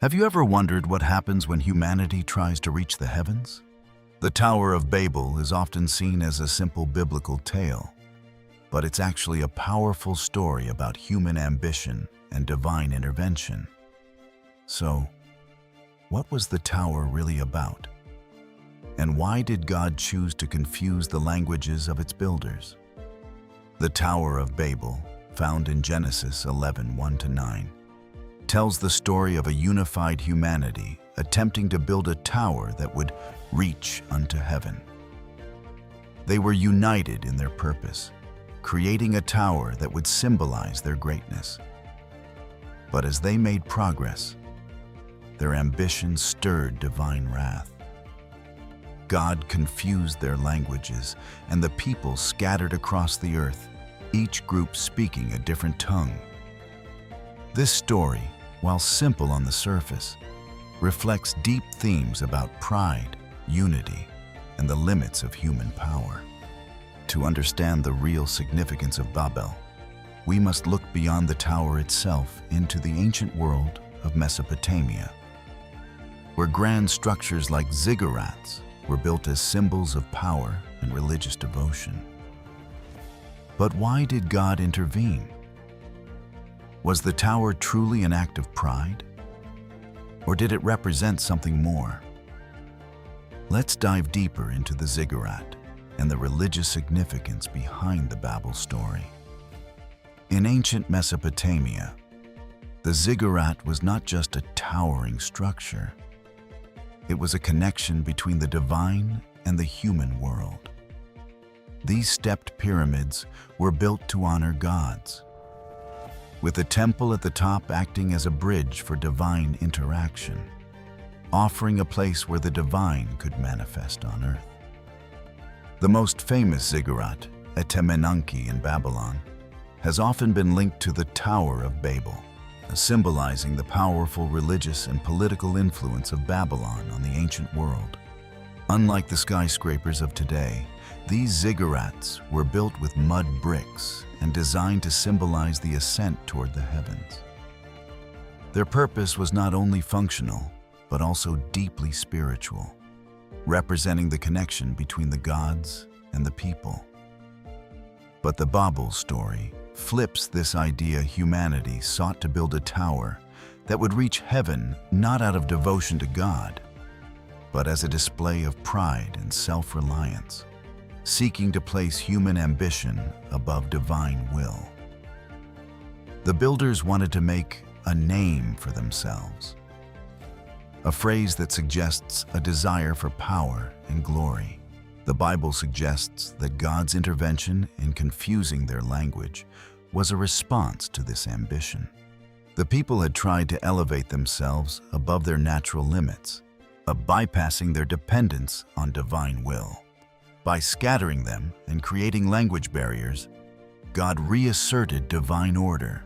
Have you ever wondered what happens when humanity tries to reach the heavens? The Tower of Babel is often seen as a simple biblical tale, but it's actually a powerful story about human ambition and divine intervention. So, what was the tower really about? And why did God choose to confuse the languages of its builders? The Tower of Babel, found in Genesis 11:1-9, tells the story of a unified humanity attempting to build a tower that would reach unto heaven. They were united in their purpose, creating a tower that would symbolize their greatness. But as they made progress, their ambition stirred divine wrath. God confused their languages, and the people scattered across the earth, each group speaking a different tongue. This story, while simple on the surface, reflects deep themes about pride, unity, and the limits of human power. To understand the real significance of Babel, we must look beyond the tower itself into the ancient world of Mesopotamia, where grand structures like ziggurats were built as symbols of power and religious devotion. But why did God intervene? Was the tower truly an act of pride? Or did it represent something more? Let's dive deeper into the ziggurat and the religious significance behind the Babel story. In ancient Mesopotamia, the ziggurat was not just a towering structure. It was a connection between the divine and the human world. These stepped pyramids were built to honor gods, with a temple at the top acting as a bridge for divine interaction, offering a place where the divine could manifest on earth. The most famous ziggurat, Etemenanki in Babylon, has often been linked to the Tower of Babel, symbolizing the powerful religious and political influence of Babylon on the ancient world. Unlike the skyscrapers of today, these ziggurats were built with mud bricks and designed to symbolize the ascent toward the heavens. Their purpose was not only functional, but also deeply spiritual, representing the connection between the gods and the people. But the Babel story flips this idea. Humanity sought to build a tower that would reach heaven not out of devotion to God, but as a display of pride and self-reliance, seeking to place human ambition above divine will. The builders wanted to make a name for themselves, a phrase that suggests a desire for power and glory. The Bible suggests that God's intervention in confusing their language was a response to this ambition. The people had tried to elevate themselves above their natural limits, bypassing their dependence on divine will. By scattering them and creating language barriers, God reasserted divine order,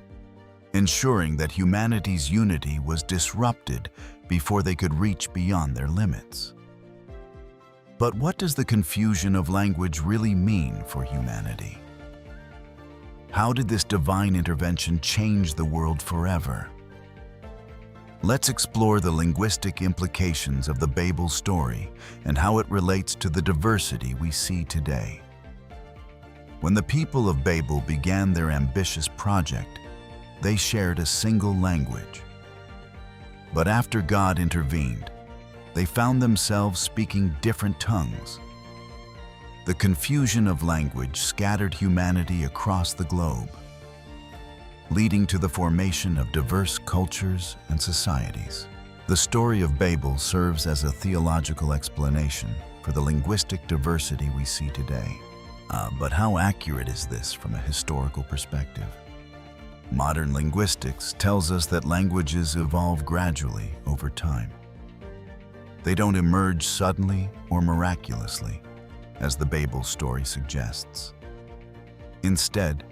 ensuring that humanity's unity was disrupted before they could reach beyond their limits. But what does the confusion of language really mean for humanity? How did this divine intervention change the world forever? Let's explore the linguistic implications of the Babel story and how it relates to the diversity we see today. When the people of Babel began their ambitious project, they shared a single language. But after God intervened, they found themselves speaking different tongues. The confusion of language scattered humanity across the globe, leading to the formation of diverse cultures and societies. The story of Babel serves as a theological explanation for the linguistic diversity we see today. But how accurate is this from a historical perspective? Modern linguistics tells us that languages evolve gradually over time. They don't emerge suddenly or miraculously, as the Babel story suggests. Instead,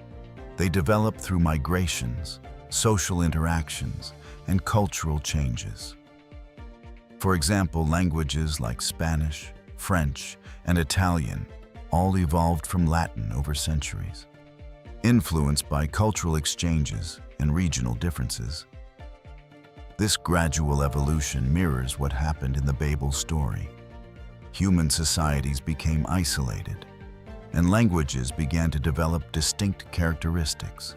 they develop through migrations, social interactions, and cultural changes. For example, languages like Spanish, French, and Italian all evolved from Latin over centuries. Influenced by cultural exchanges and regional differences, This gradual evolution mirrors what happened in the Babel story. Human societies became isolated, and languages began to develop distinct characteristics.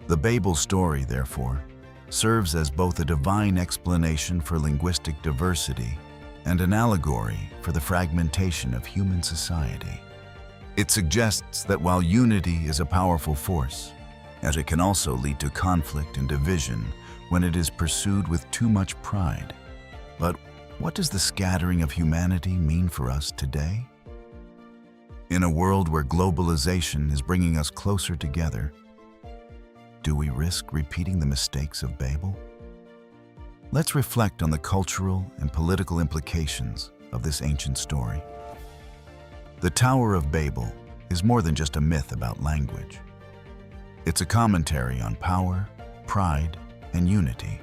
The Babel story, therefore, serves as both a divine explanation for linguistic diversity and an allegory for the fragmentation of human society. It suggests that while unity is a powerful force, as it can also lead to conflict and division when it is pursued with too much pride. But what does the scattering of humanity mean for us today? In a world where globalization is bringing us closer together, do we risk repeating the mistakes of Babel? Let's reflect on the cultural and political implications of this ancient story. The Tower of Babel is more than just a myth about language. It's a commentary on power, pride, and unity.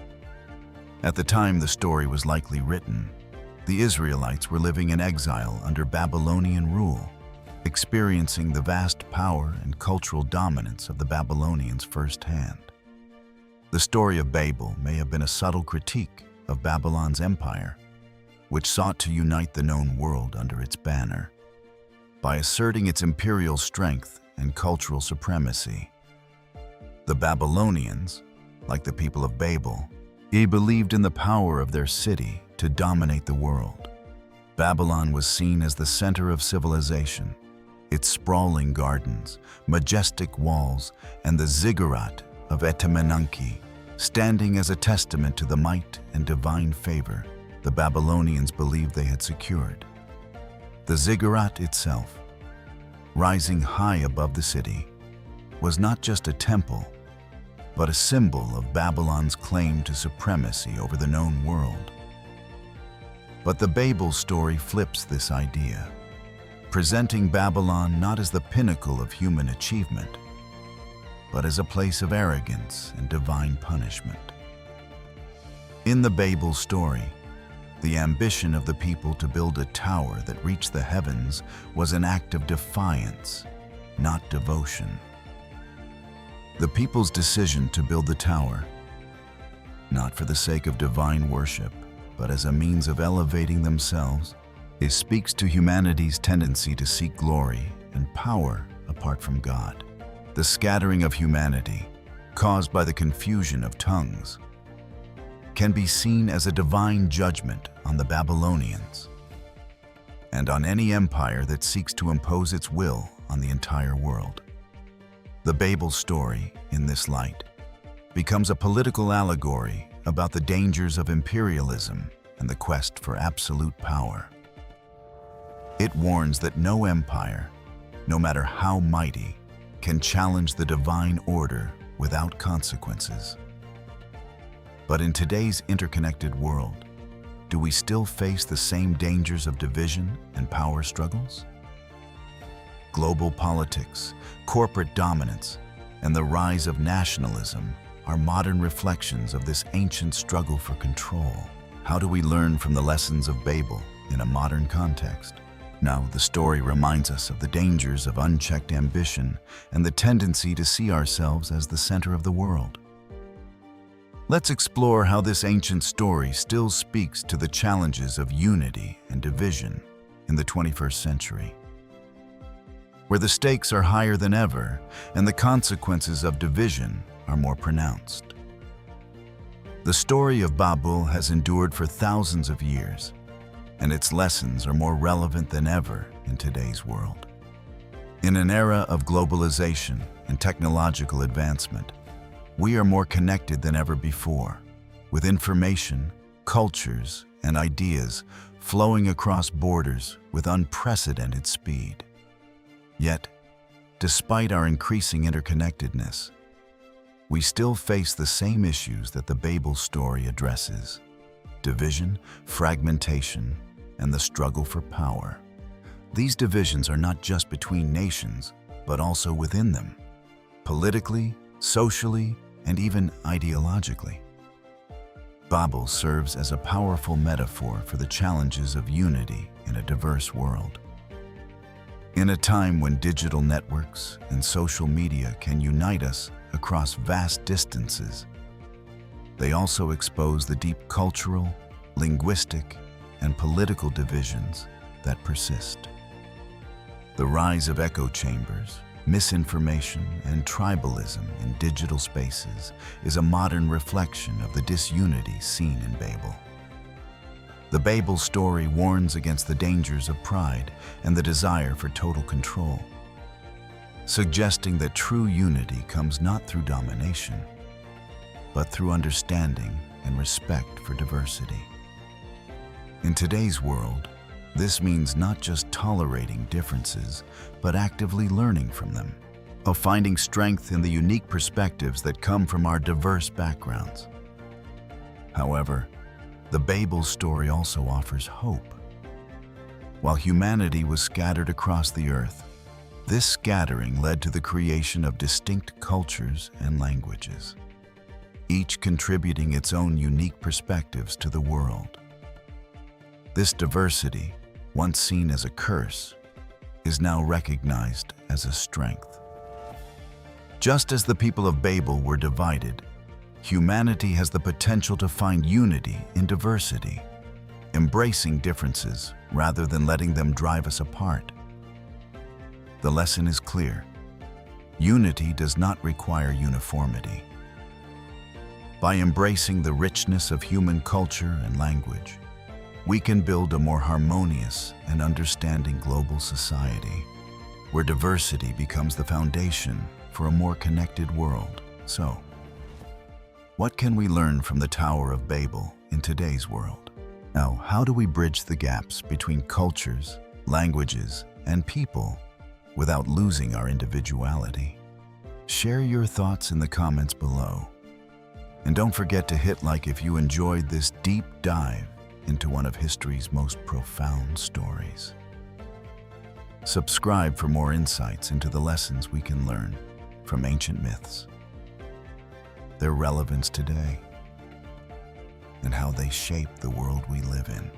At the time the story was likely written, the Israelites were living in exile under Babylonian rule, experiencing the vast power and cultural dominance of the Babylonians firsthand. The story of Babel may have been a subtle critique of Babylon's empire, which sought to unite the known world under its banner. By asserting its imperial strength and cultural supremacy, the Babylonians, like the people of Babel, believed in the power of their city to dominate the world. Babylon was seen as the center of civilization. Its sprawling gardens, majestic walls, and the Ziggurat of Etemenanki, standing as a testament to the might and divine favor the Babylonians believed they had secured. The Ziggurat itself, rising high above the city, was not just a temple, but a symbol of Babylon's claim to supremacy over the known world. But the Babel story flips this idea, presenting Babylon not as the pinnacle of human achievement, but as a place of arrogance and divine punishment. In the Babel story, the ambition of the people to build a tower that reached the heavens was an act of defiance, not devotion. The people's decision to build the tower, not for the sake of divine worship, but as a means of elevating themselves, it speaks to humanity's tendency to seek glory and power apart from God. The scattering of humanity, caused by the confusion of tongues, can be seen as a divine judgment on the Babylonians and on any empire that seeks to impose its will on the entire world. The Babel story, in this light, becomes a political allegory about the dangers of imperialism and the quest for absolute power. It warns that no empire, no matter how mighty, can challenge the divine order without consequences. But in today's interconnected world, do we still face the same dangers of division and power struggles? Global politics, corporate dominance, and the rise of nationalism are modern reflections of this ancient struggle for control. How do we learn from the lessons of Babel in a modern context? Now, the story reminds us of the dangers of unchecked ambition and the tendency to see ourselves as the center of the world. Let's explore how this ancient story still speaks to the challenges of unity and division in the 21st century, where the stakes are higher than ever and the consequences of division are more pronounced. The story of Babel has endured for thousands of years, and its lessons are more relevant than ever in today's world. In an era of globalization and technological advancement, we are more connected than ever before, with information, cultures, and ideas flowing across borders with unprecedented speed. Yet, despite our increasing interconnectedness, we still face the same issues that the Babel story addresses: division, fragmentation, and the struggle for power. These divisions are not just between nations, but also within them, politically, socially, and even ideologically. Babel serves as a powerful metaphor for the challenges of unity in a diverse world. In a time when digital networks and social media can unite us across vast distances, They also expose the deep cultural, linguistic, and political divisions that persist. The rise of echo chambers, misinformation, and tribalism in digital spaces is a modern reflection of the disunity seen in Babel. The Babel story warns against the dangers of pride and the desire for total control, suggesting that true unity comes not through domination, but through understanding and respect for diversity. In today's world, this means not just tolerating differences, but actively learning from them, of finding strength in the unique perspectives that come from our diverse backgrounds. However, the Babel story also offers hope. While humanity was scattered across the earth, this scattering led to the creation of distinct cultures and languages, each contributing its own unique perspectives to the world. This diversity, once seen as a curse, is now recognized as a strength. Just as the people of Babel were divided, humanity has the potential to find unity in diversity, embracing differences rather than letting them drive us apart. The lesson is clear. Unity does not require uniformity. By embracing the richness of human culture and language, we can build a more harmonious and understanding global society, where diversity becomes the foundation for a more connected world. So, what can we learn from the Tower of Babel in today's world? Now, how do we bridge the gaps between cultures, languages, and people without losing our individuality? Share your thoughts in the comments below. And don't forget to hit like if you enjoyed this deep dive into one of history's most profound stories. Subscribe for more insights into the lessons we can learn from ancient myths, their relevance today, and how they shape the world we live in.